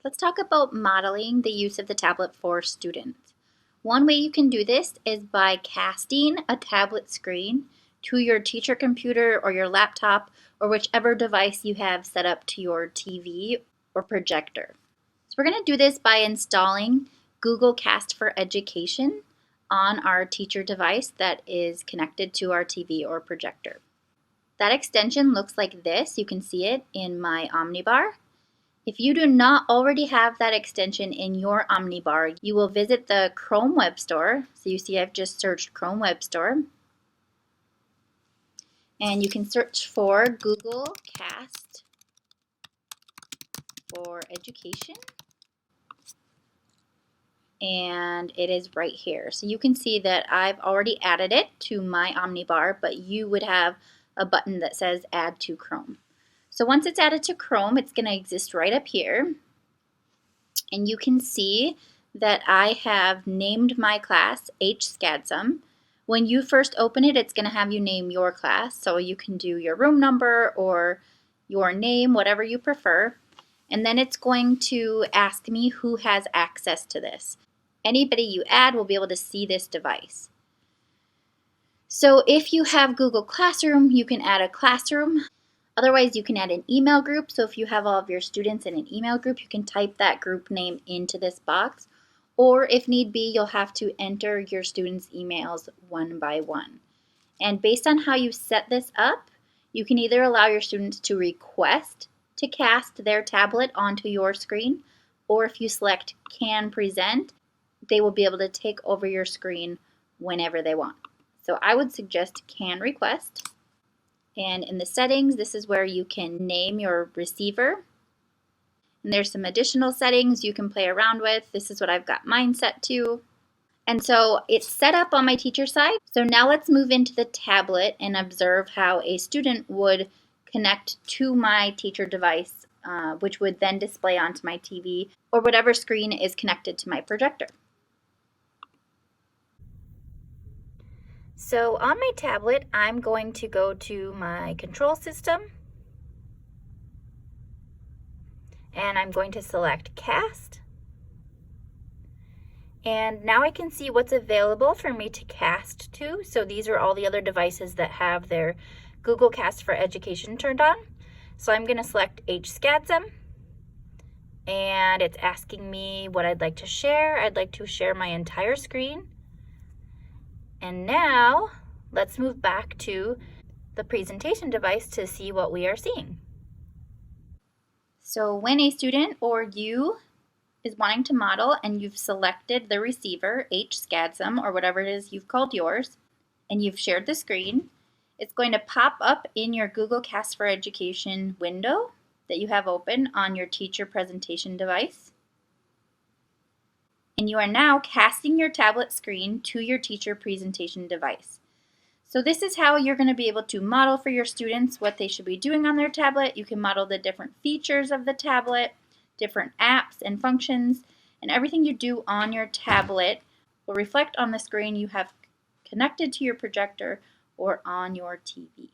Let's talk about modeling the use of the tablet for students. One way you can do this is by casting a tablet screen to your teacher computer or your laptop or whichever device you have set up to your TV or projector. So we're going to do this by installing Google Cast for Education on our teacher device that is connected to our TV or projector. That extension looks like this. You can see it in my Omnibar. If you do not already have that extension in your Omnibar, you will visit the Chrome Web Store. So you see I've just searched Chrome Web Store. And you can search for Google Cast for Education. And it is right here. So you can see that I've already added it to my Omnibar, but you would have a button that says Add to Chrome. So once it's added to Chrome, it's going to exist right up here. And you can see that I have named my class HSCADSM. When you first open it, it's going to have you name your class. So you can do your room number or your name, whatever you prefer. And then it's going to ask me who has access to this. Anybody you add will be able to see this device. So if you have Google Classroom, you can add a classroom. Otherwise, you can add an email group. So if you have all of your students in an email group, you can type that group name into this box. Or if need be, you'll have to enter your students' emails one by one. And based on how you set this up, you can either allow your students to request to cast their tablet onto your screen, or if you select Can Present, they will be able to take over your screen whenever they want. So I would suggest Can Request. And in the settings, this is where you can name your receiver. And there's some additional settings you can play around with. This is what I've got mine set to. And so it's set up on my teacher side. So now let's move into the tablet and observe how a student would connect to my teacher device, which would then display onto my TV or whatever screen is connected to my projector. So on my tablet, I'm going to go to my control system, and I'm going to select Cast. And now I can see what's available for me to cast to. So these are all the other devices that have their Google Cast for Education turned on. So I'm going to select HSCADSM, and it's asking me what I'd like to share. I'd like to share my entire screen. And now let's move back to the presentation device to see what we are seeing. So when a student or you is wanting to model and you've selected the receiver, HSCADSM or whatever it is you've called yours, and you've shared the screen, it's going to pop up in your Google Cast for Education window that you have open on your teacher presentation device. And you are now casting your tablet screen to your teacher presentation device. So this is how you're going to be able to model for your students what they should be doing on their tablet. You can model the different features of the tablet, different apps and functions, and everything you do on your tablet will reflect on the screen you have connected to your projector or on your TV.